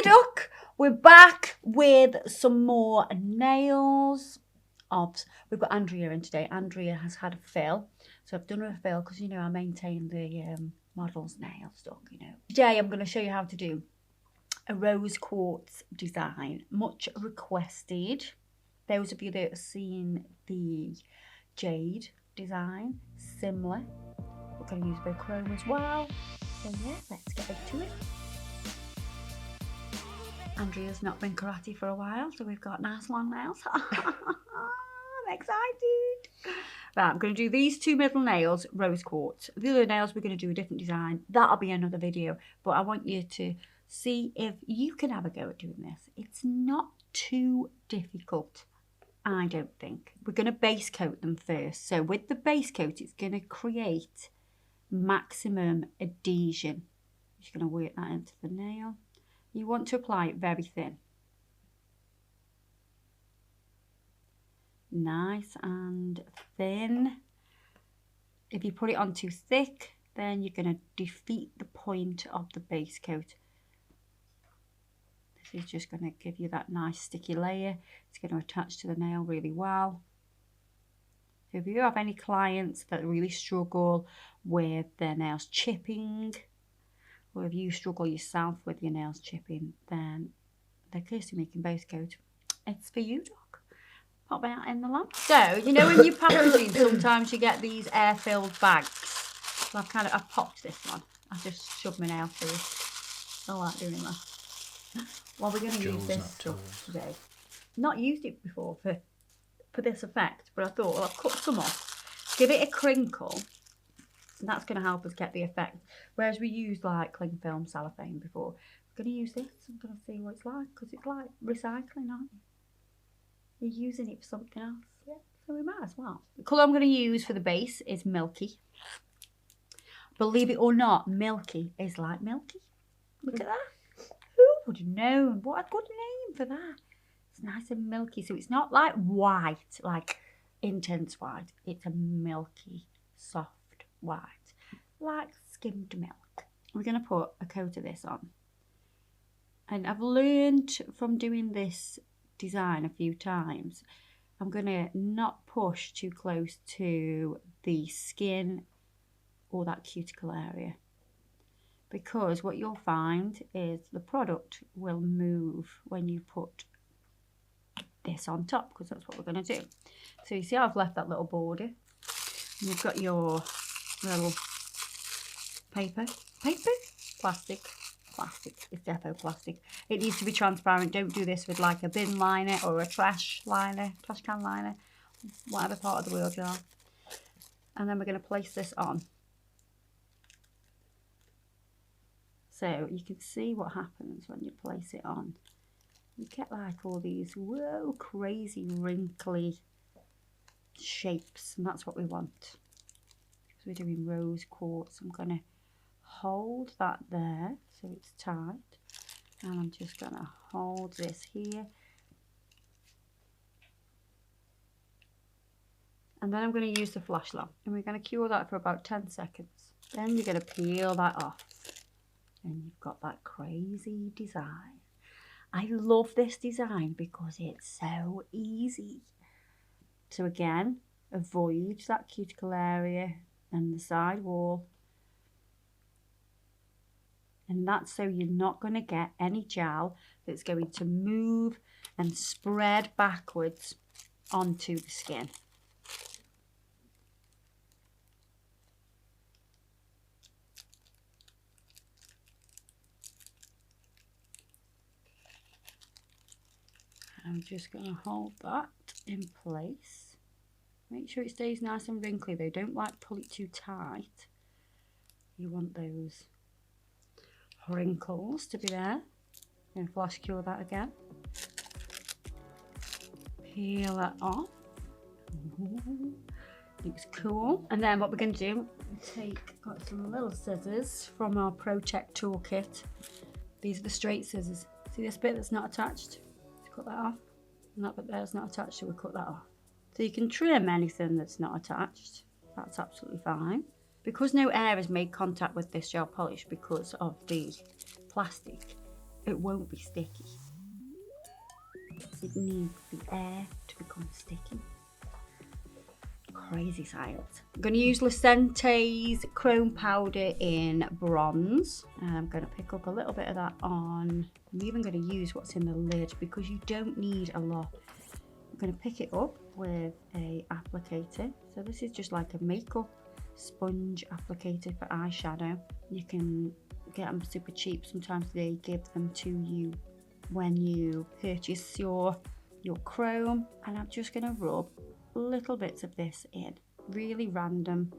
Hiya Duck! We're back with some more nails. We've got Andrea in today. Andrea has had a fill. So I've done her a fill because, you know, I maintain the model's nail stuff, you know. Today I'm going to show you how to do a rose quartz design. Much requested. Those of you that have seen the jade design, similar. We're going to use a bit of chrome as well. So yeah, let's get into it. Andrea's not been karate for a while, so we've got nice long nails. I'm excited. Right, I'm going to do these two middle nails, rose quartz. The other nails we're going to do a different design. That'll be another video, but I want you to see if you can have a go at doing this. It's not too difficult, I don't think. We're going to base coat them first. So with the base coat, it's going to create maximum adhesion. Just going to work that into the nail. You want to apply it very thin. Nice and thin. If you put it on too thick, then you're going to defeat the point of the base coat. This is just going to give you that nice sticky layer. It's going to attach to the nail really well. So if you have any clients that really struggle with their nails chipping, or if you struggle yourself with your nails chipping, then the Kirsty Meakin base coat, it's for you, Doc. Pop that in the lamp. So, you know when you're packaging, sometimes you get these air-filled bags. So I've popped this one. I just shoved my nail through it. I like doing that. Well, we're going to use this stuff today. Not used it before for this effect, but I thought, well, I've cut some off. Give it a crinkle. And that's going to help us get the effect. Whereas we used like cling film cellophane before. I'm going to use this. I'm going to see what it's like. Because it's like recycling, aren't you? You're using it for something else. Yeah, so we might as well. The colour I'm going to use for the base is Milky. Believe it or not, Milky is like Milky. Look at that. Who would have known? What a good name for that. It's nice and milky. So it's not like white, like intense white. It's a milky, soft white, like skimmed milk. We're going to put a coat of this on. And I've learned from doing this design a few times, I'm going to not push too close to the skin or that cuticle area, because what you'll find is the product will move when you put this on top, because that's what we're going to do. So you see I've left that little border, and you've got your little paper, plastic, it's defo plastic. It needs to be transparent. Don't do this with like a bin liner or a trash can liner, whatever part of the world you are. And then we're going to place this on. So you can see what happens when you place it on. You get like all these, whoa, crazy wrinkly shapes, and that's what we want. Because we're doing rose quartz, I'm going to hold that there so it's tight, and I'm just going to hold this here, and then I'm going to use the flash lamp, and we're going to cure that for about 10 seconds. Then you're going to peel that off, and you've got that crazy design. I love this design because it's so easy. So again, avoid that cuticle area and the side wall. And that's so you're not going to get any gel that's going to move and spread backwards onto the skin. I'm just going to hold that in place. Make sure it stays nice and wrinkly though. Don't like pull it too tight. You want those wrinkles to be there. I'm going to flash cure that again. Peel that off. Ooh, looks cool. And then what we're going to do, got some little scissors from our Project toolkit. These are the straight scissors. See this bit that's not attached? Cut that off, and that bit there's not attached, so we cut that off. So you can trim anything that's not attached, that's absolutely fine. Because no air has made contact with this gel polish because of the plastic, it won't be sticky. It needs the air to become sticky. Crazy science. I'm going to use Lecente's chrome powder in bronze, and I'm going to pick up a little bit of that on. I'm even going to use what's in the lid because you don't need a lot. I'm going to pick it up with a applicator. So this is just like a makeup sponge applicator for eyeshadow. You can get them super cheap. Sometimes they give them to you when you purchase your chrome, and I'm just going to rub little bits of this in, really random.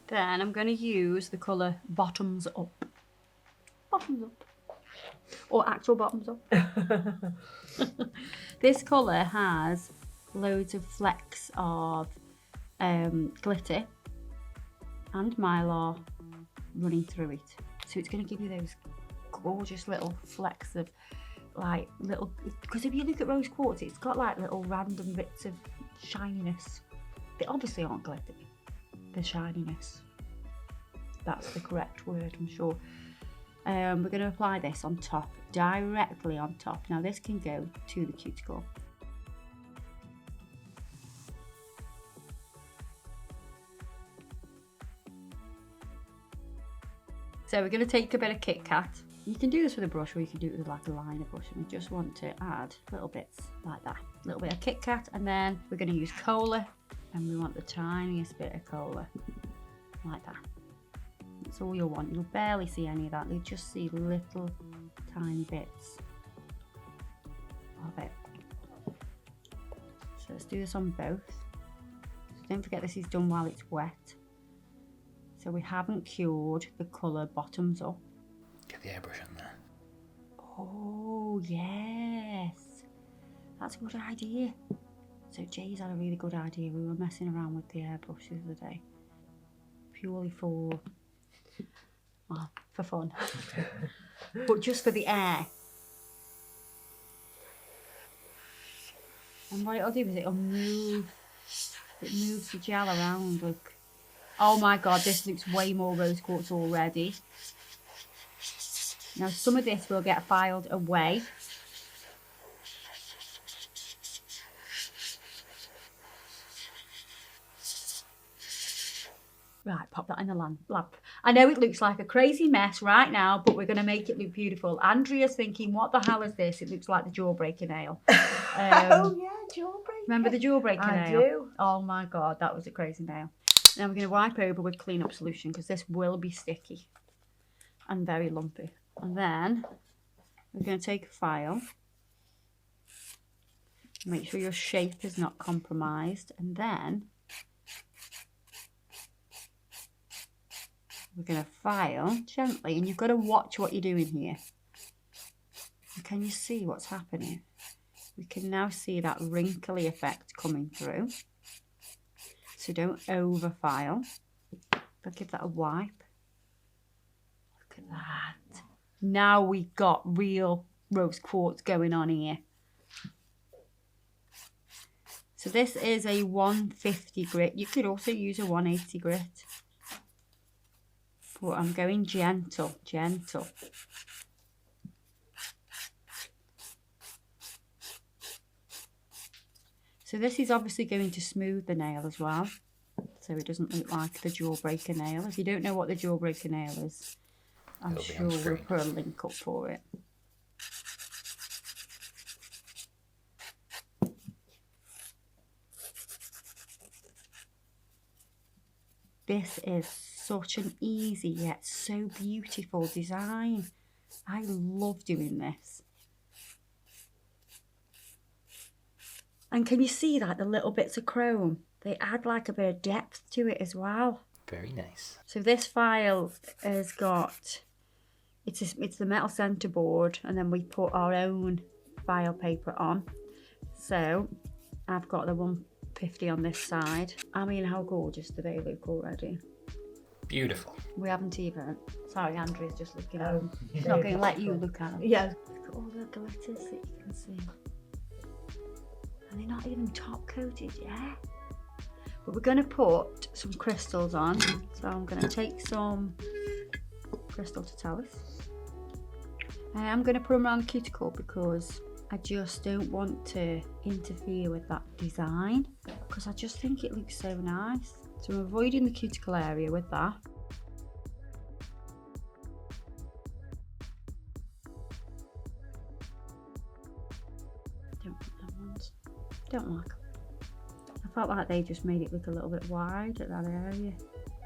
Then I'm going to use the colour Bottoms Up. Bottoms Up. Or actual Bottoms Up. This colour has loads of flecks of glitter and mylar running through it. So it's going to give you those gorgeous little flecks of like little, because if you look at Rose Quartz, it's got like little random bits of shininess. They obviously aren't glitter. The shininess. That's the correct word, I'm sure. We're going to apply this on top, directly on top. Now this can go to the cuticle. So we're going to take a bit of KitKat. You can do this with a brush, or you can do it with like a liner brush, and we just want to add little bits like that. A little bit of KitKat, and then we're going to use cola, and we want the tiniest bit of cola, like that. That's all you'll want. You'll barely see any of that. You'll just see little tiny bits of it. So let's do this on both. So don't forget this is done while it's wet. So we haven't cured the colour Bottoms Up. Get the airbrush on there. Oh, yes. That's a good idea. So Jay's had a really good idea. We were messing around with the airbrush the other day. Purely for fun. But just for the air. And what it'll do is it'll move. It moves the gel around. Look. Oh my god, this looks way more Rose Quartz already. Now some of this will get filed away. Right, pop that in the lamp. I know it looks like a crazy mess right now, but we're going to make it look beautiful. Andrea's thinking, what the hell is this? It looks like the Jawbreaker nail. Oh yeah, Jawbreaker. Remember the Jawbreaker nail? I do. Oh my god, that was a crazy nail. Now we're going to wipe over with clean up solution because this will be sticky and very lumpy. And then we're going to take a file. Make sure your shape is not compromised. And then we're going to file gently, and you've got to watch what you're doing here. And can you see what's happening? We can now see that wrinkly effect coming through. So don't over file, but give that a wipe. Look at that. Now we've got real Rose Quartz going on here. So this is a 150 grit. You could also use a 180 grit. But I'm going gentle. So this is obviously going to smooth the nail as well. So it doesn't look like the Jawbreaker nail. If you don't know what the Jawbreaker nail is, I'm sure we'll put a link up for it. This is such an easy yet so beautiful design. I love doing this. And can you see like the little bits of chrome? They add like a bit of depth to it as well. Very nice. So this file has got, it's the metal centre board, and then we put our own file paper on. So I've got the 150 on this side. I mean, how gorgeous do they look already? Beautiful. We haven't even, sorry, Andrea's just looking at them. She's not going to let you look at them. Yeah. Look at all the glitters that you can see. And they're not even top coated yet. But we're going to put some crystals on. So I'm going to take some crystal Totalis. And I'm going to put them around the cuticle because I just don't want to interfere with that design. Because I just think it looks so nice. So I'm avoiding the cuticle area with that. Don't like them ones. Don't like them. I felt like they just made it look a little bit wide at that area.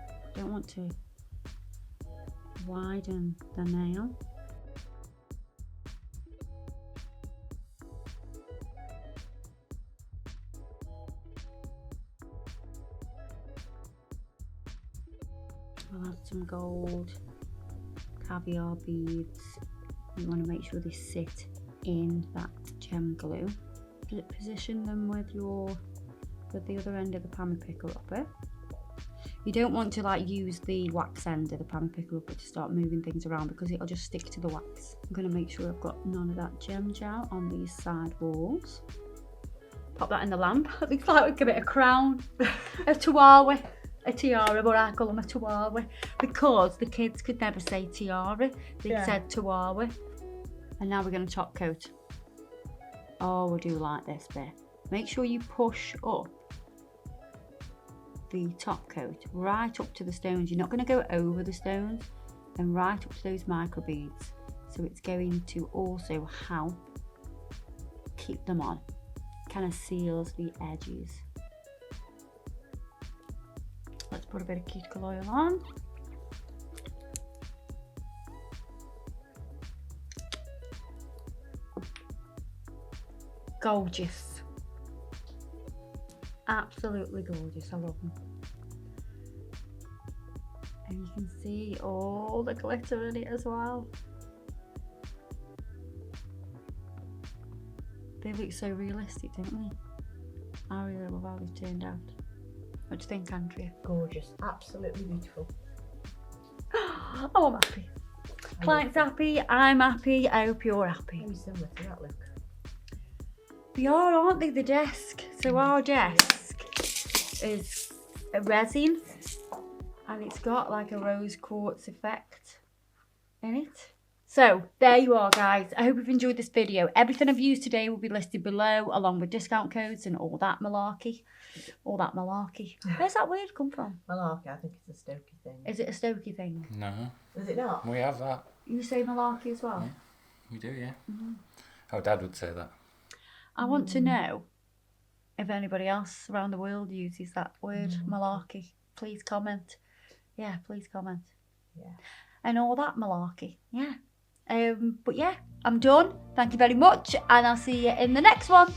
I don't want to widen the nail. I'll add some gold caviar beads. You want to make sure they sit in that gem glue. Position them with the other end of the palmy picker upper. You don't want to like use the wax end of the palmy picker upper to start moving things around because it'll just stick to the wax. I'm going to make sure I've got none of that gem gel on these side walls. Pop that in the lamp. It looks like we give it a crown, a tiara, but I call them a tiara because the kids could never say tiara. They said tiara. And now we're going to top coat. Oh, we do like this bit. Make sure you push up the top coat right up to the stones. You're not going to go over the stones, and right up to those micro beads. So it's going to also help keep them on. Kind of seals the edges. Let's put a bit of cuticle oil on. Gorgeous. Absolutely gorgeous. I love them. And you can see all the glitter in it as well. They look so realistic, don't they? I really love how they've turned out. What do you think, Andrea? Gorgeous. Absolutely beautiful. Oh, I'm happy. Client's happy, I'm happy, I hope you're happy. Very similar to that look. They are, aren't they, the desk? So our desk is a resin and it's got like a rose quartz effect in it. So there you are, guys. I hope you've enjoyed this video. Everything I've used today will be listed below along with discount codes and all that malarkey. All that malarkey. Where's that word come from? Malarkey, I think it's a Stokey thing. Is it a Stokey thing? No. Is it not? We have that. You say malarkey as well? Yeah, we do, yeah. Our dad would say that. I want to know if anybody else around the world uses that word, malarkey. Please comment. Yeah, please comment. Yeah. And all that malarkey. Yeah. But yeah, I'm done. Thank you very much. And I'll see you in the next one.